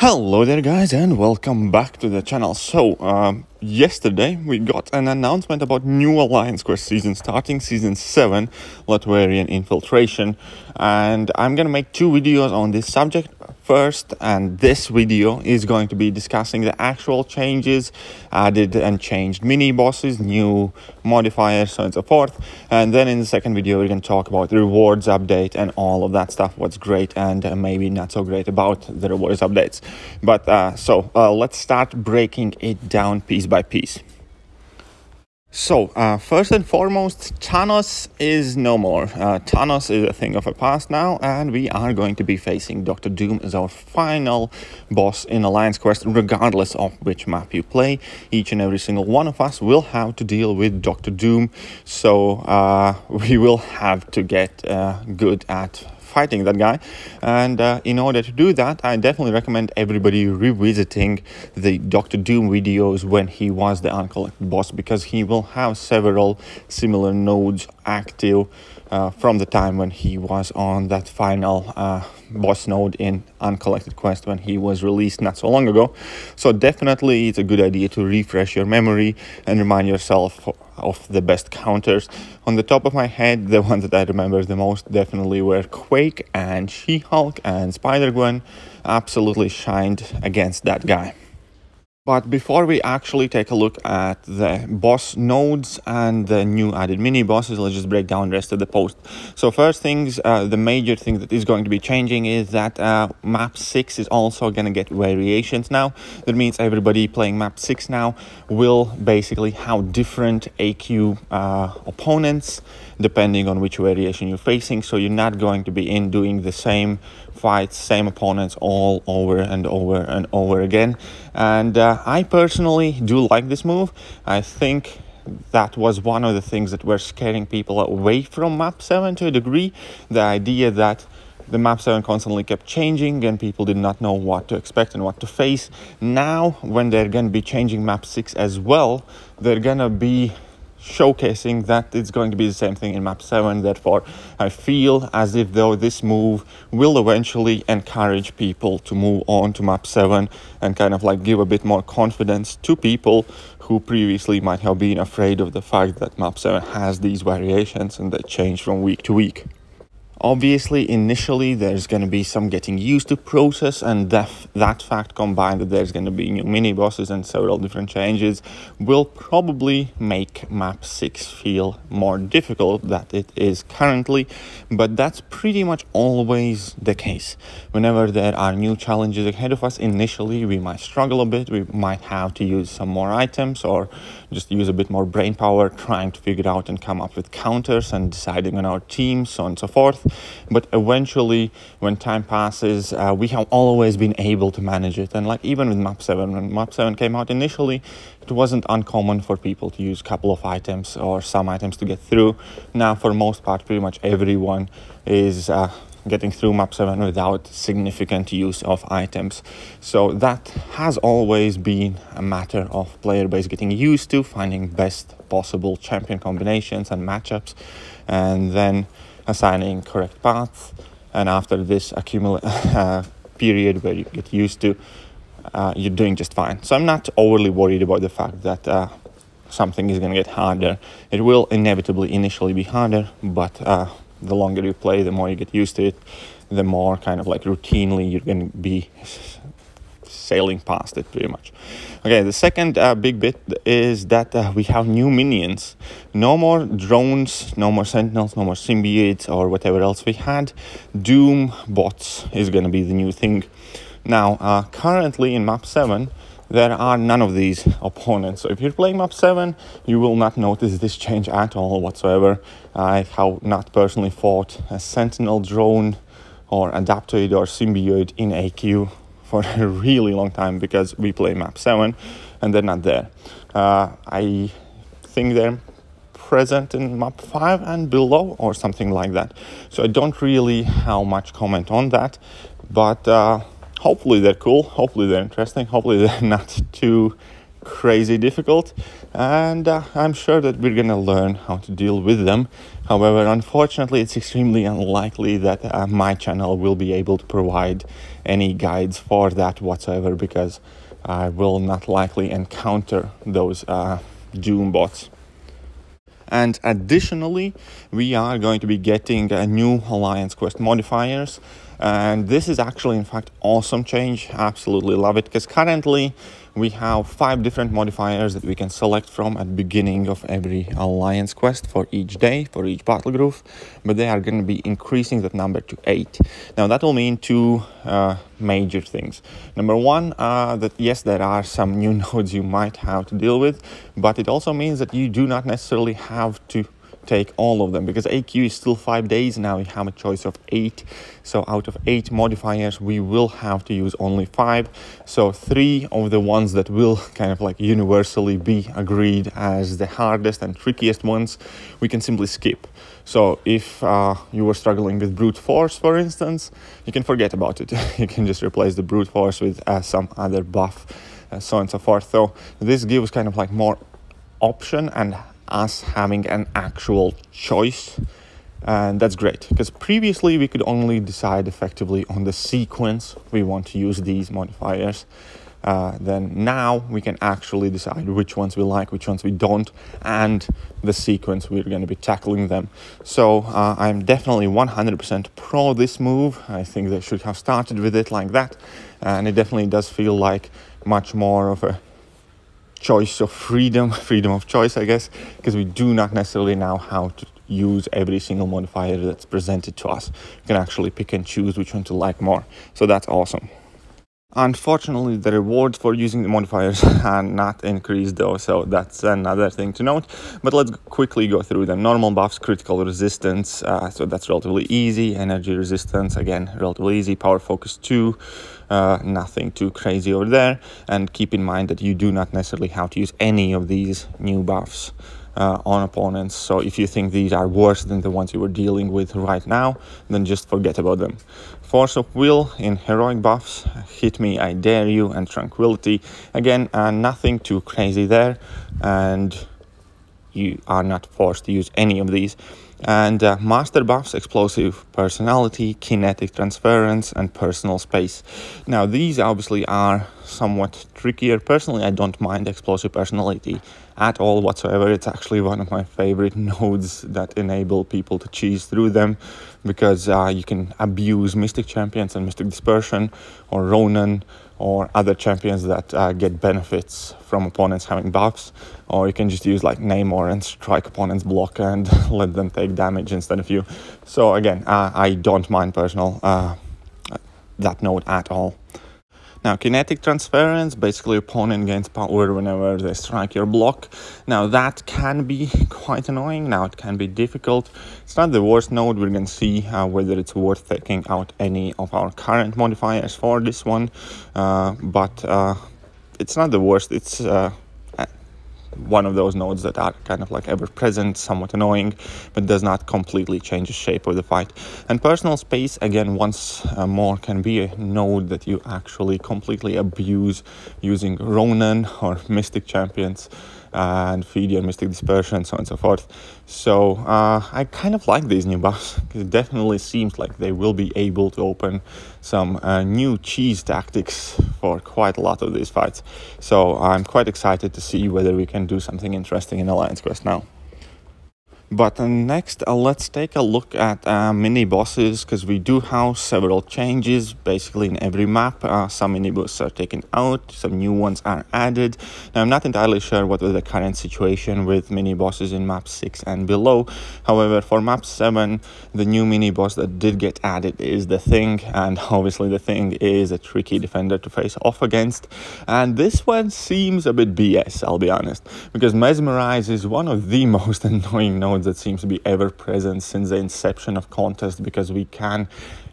Hello there guys and welcome back to the channel. So yesterday we got an announcement about new Alliance Quest season starting season 7, Latvian Infiltration, and I'm gonna make two videos on this subject first, and this video is going to be discussing the actual changes, added and changed mini bosses, new modifiers, so on and so forth. And then in the second video we're going to talk about the rewards update and all of that stuff, what's great and maybe not so great about the rewards updates. But let's start breaking it down piece by piece. So, first and foremost, Thanos is no more. Thanos is a thing of the past now, and we are going to be facing Dr. Doom as our final boss in Alliance Quest, regardless of which map you play. Each and every single one of us will have to deal with Dr. Doom, so we will have to get good at fighting that guy. And in order to do that, I definitely recommend everybody revisiting the Dr. Doom videos when he was the uncollected boss, because he will have several similar nodes active from the time when he was on that final boss node in Uncollected Quest when he was released not so long ago. So definitely it's a good idea to refresh your memory and remind yourself of the best counters. On the top of my head, the ones that I remember the most definitely were Quake and She-Hulk, and Spider-Gwen absolutely shined against that guy. But before we actually take a look at the boss nodes and the new added mini bosses, let's just break down the rest of the post. So first things, the major thing that is going to be changing is that map 6 is also going to get variations now. That means everybody playing map 6 now will basically have different AQ opponents depending on which variation you're facing. So you're not going to be doing the same fights, same opponents all over and over and over again. And I personally do like this move. I think that was one of the things that were scaring people away from map 7 to a degree. The idea that the map 7 constantly kept changing and people did not know what to expect and what to face. Now, when they're going to be changing map 6 as well, they're going to be showcasing that it's going to be the same thing in map 7. Therefore, I feel as if though this move will eventually encourage people to move on to map 7 and kind of like give a bit more confidence to people who previously might have been afraid of the fact that map 7 has these variations and they change from week to week. Obviously, initially, there's going to be some getting used to process, and that fact combined that there's going to be new mini-bosses and several different changes will probably make map 6 feel more difficult than it is currently, but that's pretty much always the case. Whenever there are new challenges ahead of us, initially we might struggle a bit, we might have to use some more items or just use a bit more brain power trying to figure out and come up with counters and deciding on our teams, so on and so forth. But eventually, when time passes, we have always been able to manage it. And like even with map 7, when map 7 came out initially, it wasn't uncommon for people to use a couple of items or some items to get through. Now, for most part, pretty much everyone is getting through map 7 without significant use of items. So that has always been a matter of player base getting used to finding best possible champion combinations and matchups, and then assigning correct paths. And after this period where you get used to, you're doing just fine. So I'm not overly worried about the fact that something is going to get harder. It will inevitably initially be harder, but the longer you play, the more you get used to it, the more kind of like routinely you're going to be sailing past it pretty much. Okay, the second big bit is that we have new minions. No more drones, no more sentinels, no more symbiotes or whatever else we had. Doom bots is going to be the new thing. Now, currently in map 7, there are none of these opponents. So if you're playing map 7, you will not notice this change at all whatsoever. I have not personally fought a sentinel drone or adaptoid or symbiote in AQ for a really long time because we play map 7 and they're not there. I think they're present in map 5 and below or something like that. So I don't really have much comment on that, but hopefully they're cool, hopefully they're interesting, hopefully they're not too crazy difficult. and I'm sure that we're gonna learn how to deal with them. However, unfortunately, it's extremely unlikely that my channel will be able to provide any guides for that whatsoever, because I will not likely encounter those Doom bots. And additionally, we are going to be getting a new Alliance Quest modifiers, and this is actually in fact awesome change. Absolutely love it, because currently we have 5 different modifiers that we can select from at the beginning of every Alliance Quest for each day, for each battle group, but they are going to be increasing that number to 8. Now that will mean 2 major things. Number one, that yes, there are some new nodes you might have to deal with, but it also means that you do not necessarily have to take all of them, because AQ is still 5 days. Now we have a choice of 8, so out of 8 modifiers we will have to use only 5. So 3 of the ones that will kind of like universally be agreed as the hardest and trickiest ones we can simply skip. So if you were struggling with brute force, for instance, you can forget about it. You can just replace the brute force with some other buff, so on and so forth. So this gives kind of like more option and us having an actual choice, and that's great, because previously we could only decide effectively on the sequence we want to use these modifiers. Then now we can actually decide which ones we like, which ones we don't, and the sequence we're going to be tackling them. So I'm definitely 100% pro this move. I think they should have started with it like that, and it definitely does feel like much more of a choice of freedom of choice, I guess, because we do not necessarily know how to use every single modifier that's presented to us. You can actually pick and choose which one to like more, so that's awesome. Unfortunately, the rewards for using the modifiers are not increased though, so that's another thing to note. But let's quickly go through them. Normal buffs, critical resistance, so that's relatively easy. Energy resistance, again, relatively easy. Power focus 2, nothing too crazy over there. And keep in mind that you do not necessarily have to use any of these new buffs on opponents. So if you think these are worse than the ones you were dealing with right now, then just forget about them. Force of will in heroic buffs, hit me, I dare you, and tranquility. Again, nothing too crazy there, and you are not forced to use any of these. And master buffs, explosive personality, kinetic transference, and personal space. Now these obviously are somewhat trickier. Personally, I don't mind explosive personality at all whatsoever. It's actually one of my favorite nodes that enable people to cheese through them, because you can abuse Mystic Champions and Mystic Dispersion, or Ronin, or other champions that get benefits from opponents having buffs, or you can just use like Namor and strike opponents block and let them take damage instead of you. So again, I don't mind that node at all. Now, kinetic transference, basically opponent gains power whenever they strike your block. Now, that can be quite annoying. Now, it can be difficult. It's not the worst node. We're going to see whether it's worth taking out any of our current modifiers for this one. But it's not the worst. It's one of those nodes that are kind of like ever present, somewhat annoying, but does not completely change the shape of the fight. And personal space, again, once more, can be a node that you actually completely abuse using Ronin or Mystic Champions and feed your Mystic Dispersion, so on and so forth. So I kind of like these new buffs. It definitely seems like they will be able to open some new cheese tactics for quite a lot of these fights. So I'm quite excited to see whether we can do something interesting in Alliance Quest now. But next, let's take a look at mini bosses, because we do have several changes basically in every map. Some mini bosses are taken out, some new ones are added. Now, I'm not entirely sure what is the current situation with mini bosses in map 6 and below. However, for map 7, the new mini boss that did get added is the Thing, and obviously the Thing is a tricky defender to face off against. And this one seems a bit BS, I'll be honest, because Mesmerize is one of the most annoying nodes that seems to be ever present since the inception of contest, because we can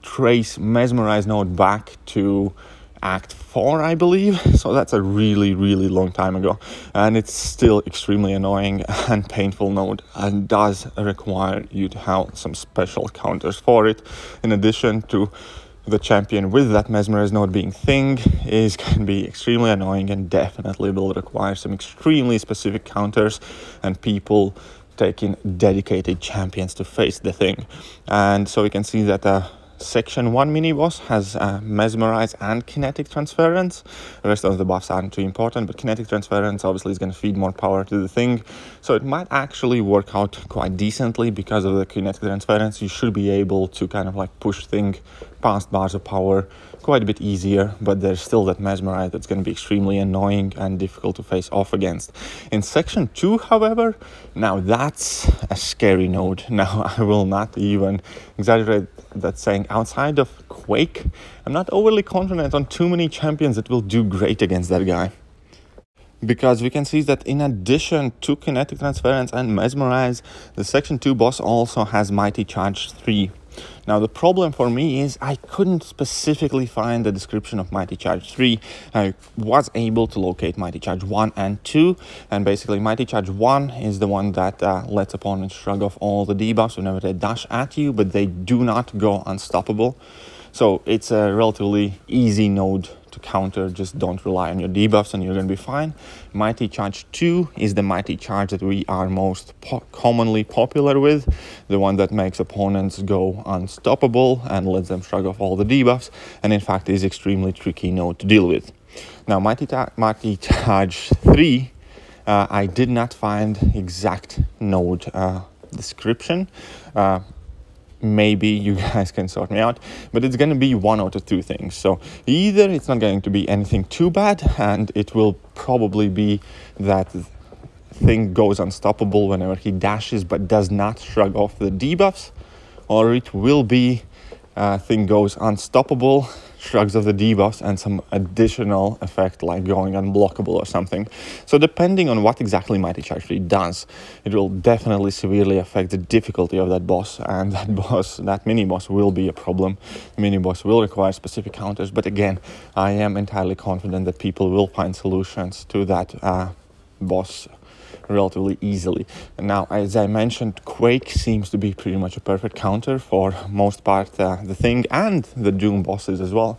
trace Mesmerize node back to Act 4, I believe. So that's a really long time ago, and it's still extremely annoying and painful node, and does require you to have some special counters for it, in addition to the champion with that Mesmerize node being thing is going to be extremely annoying and definitely will require some extremely specific counters and people taking dedicated champions to face the thing. And so we can see that Section 1 mini-boss has Mesmerize and Kinetic Transference. The rest of the buffs aren't too important, but Kinetic Transference obviously is going to feed more power to the thing. So it might actually work out quite decently because of the Kinetic Transference. You should be able to kind of like push thing past bars of power quite a bit easier, but there's still that Mesmerize that's going to be extremely annoying and difficult to face off against. In Section 2, however, now that's a scary node. Now, I will not even exaggerate that saying outside of Quake, I'm not overly confident on too many champions that will do great against that guy. Because we can see that in addition to Kinetic Transference and Mesmerize, the Section 2 boss also has Mighty Charge 3. Now the problem for me is I couldn't specifically find the description of Mighty Charge 3. I was able to locate Mighty Charge 1 and 2, and basically Mighty Charge 1 is the one that lets opponents shrug off all the debuffs whenever they dash at you, but they do not go unstoppable. So it's a relatively easy node to counter. Just don't rely on your debuffs and you're going to be fine. Mighty Charge 2 is the Mighty Charge that we are most commonly popular with, the one that makes opponents go unstoppable and lets them shrug off all the debuffs, and in fact is extremely tricky node to deal with. Now Mighty Charge 3, I did not find exact node description. Maybe you guys can sort me out, but it's going to be one out of two things. So either it's not going to be anything too bad and it will probably be that thing goes unstoppable whenever he dashes but does not shrug off the debuffs, or it will be thing goes unstoppable, shrugs off the debuffs, and some additional effect like going unblockable or something. So depending on what exactly Mighty Charge 3 does, it will definitely severely affect the difficulty of that boss, and that mini-boss will be a problem. The mini-boss will require specific counters, but again, I am entirely confident that people will find solutions to that boss relatively easily. And now, as I mentioned, Quake seems to be pretty much a perfect counter for most part the thing and the Doom bosses as well.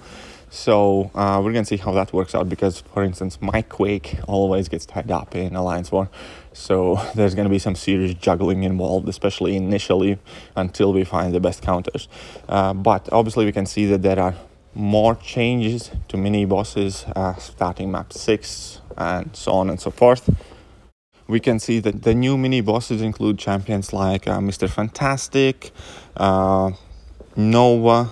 So we're gonna see how that works out, because for instance my Quake always gets tied up in Alliance War, so there's gonna be some serious juggling involved, especially initially until we find the best counters. But obviously we can see that there are more changes to mini bosses starting map 6 and so on and so forth. We can see that the new mini bosses include champions like Mr. Fantastic, Nova,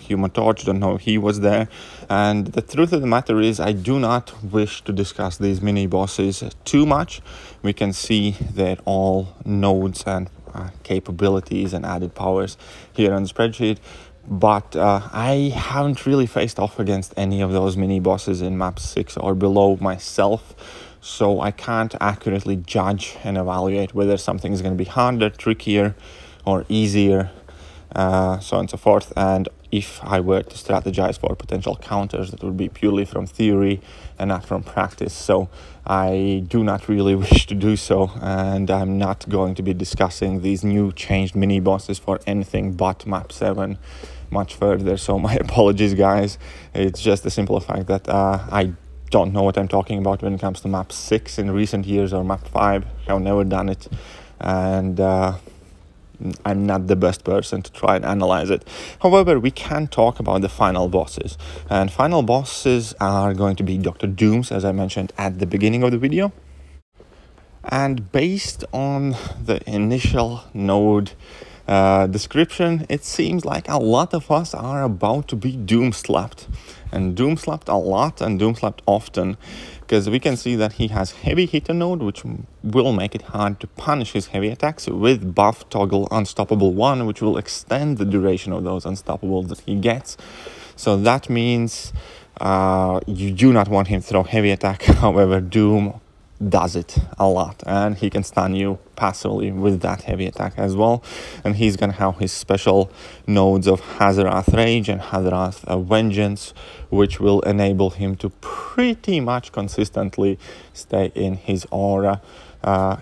Human Torch, don't know if he was there. And the truth of the matter is I do not wish to discuss these mini bosses too much. We can see they're all nodes and capabilities and added powers here on the spreadsheet. But I haven't really faced off against any of those mini bosses in map 6 or below myself. So I can't accurately judge and evaluate whether something is going to be harder, trickier, or easier, so on and so forth. And if I were to strategize for potential counters, that would be purely from theory and not from practice. So I do not really wish to do so, and I'm not going to be discussing these new changed mini bosses for anything but map 7 much further. So my apologies, guys. It's just the simple fact that I don't know what I'm talking about when it comes to map 6 in recent years, or map 5. I've never done it, and I'm not the best person to try and analyze it. However, we can talk about the final bosses, and final bosses are going to be Dr. Dooms, as I mentioned at the beginning of the video. And based on the initial node description, it seems like a lot of us are about to be doom slapped, and doom slapped a lot and doom slapped often, because we can see that he has heavy hitter node, which will make it hard to punish his heavy attacks, with buff toggle unstoppable 1, which will extend the duration of those unstoppables that he gets. So that means you do not want him to throw heavy attack. However, Doom does it a lot, and he can stun you passively with that heavy attack as well. And he's gonna have his special nodes of Hazarath Rage and Hazarath Vengeance, which will enable him to pretty much consistently stay in his aura.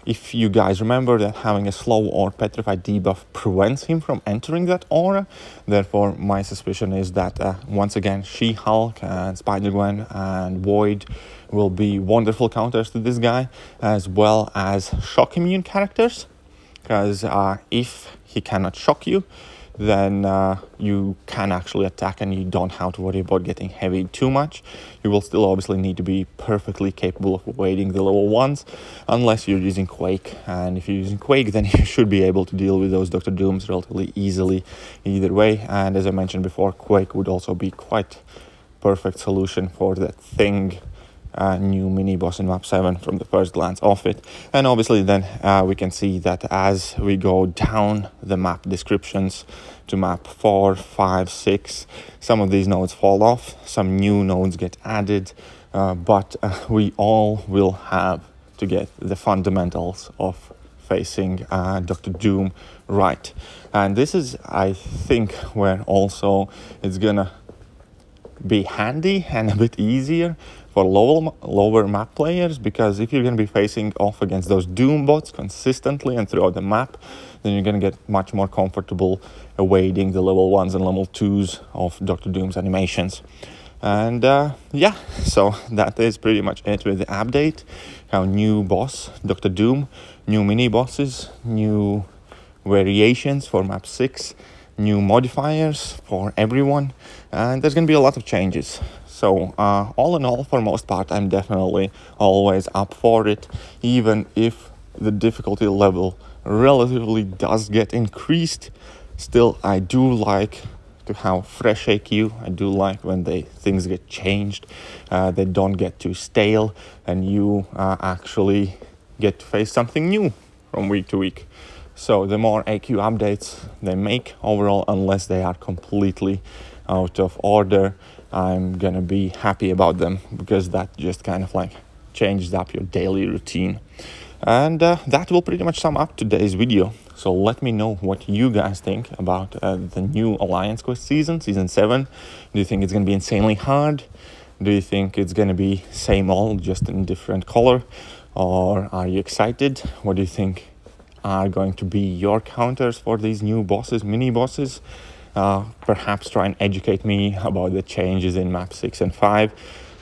If you guys remember that having a slow or petrified debuff prevents him from entering that aura, therefore my suspicion is that once again She-Hulk and Spider-Gwen and Void will be wonderful counters to this guy, as well as shock immune characters, because if he cannot shock you, then you can actually attack and you don't have to worry about getting heavy too much. You will still obviously need to be perfectly capable of evading the level 1s, unless you're using Quake. And if you're using Quake, then you should be able to deal with those Dr. Dooms relatively easily either way. And as I mentioned before, Quake would also be quite perfect solution for that Thing new mini boss in map 7 from the first glance of it. And obviously then we can see that as we go down the map descriptions to map 4, 5, 6, some of these nodes fall off, some new nodes get added, but we all will have to get the fundamentals of facing Dr. Doom right. And this is, I think, where also it's gonna be handy and a bit easier for lower map players, because if you're going to be facing off against those Doom bots consistently and throughout the map, then you're going to get much more comfortable evading the level 1s and level 2s of Dr. Doom's animations. And yeah, so that is pretty much it with the update. Our new boss, Dr. Doom, new mini bosses, new variations for map 6, new modifiers for everyone, and there's going to be a lot of changes. So all in all, for most part, I'm definitely always up for it, even if the difficulty level relatively does get increased. Still, I do like to have fresh AQ. I do like when things get changed, they don't get too stale, and you actually get to face something new from week to week. So the more AQ updates they make overall, unless they are completely out of order, I'm gonna be happy about them, because that just kind of like changes up your daily routine. And that will pretty much sum up today's video. So let me know what you guys think about the new Alliance Quest season 7. Do you think it's gonna be insanely hard? Do you think it's gonna be same old, just in different color? Or are you excited? What do you think are going to be your counters for these new bosses, mini bosses? Perhaps try and educate me about the changes in map 6 and 5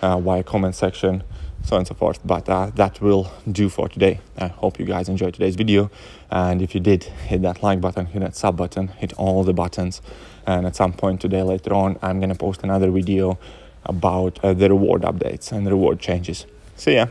via comment section, so on and so forth. But that will do for today. I hope you guys enjoyed today's video, and if you did, hit that like button, hit that sub button, hit all the buttons. And at some point today later on, I'm gonna post another video about the reward updates and the reward changes. See ya.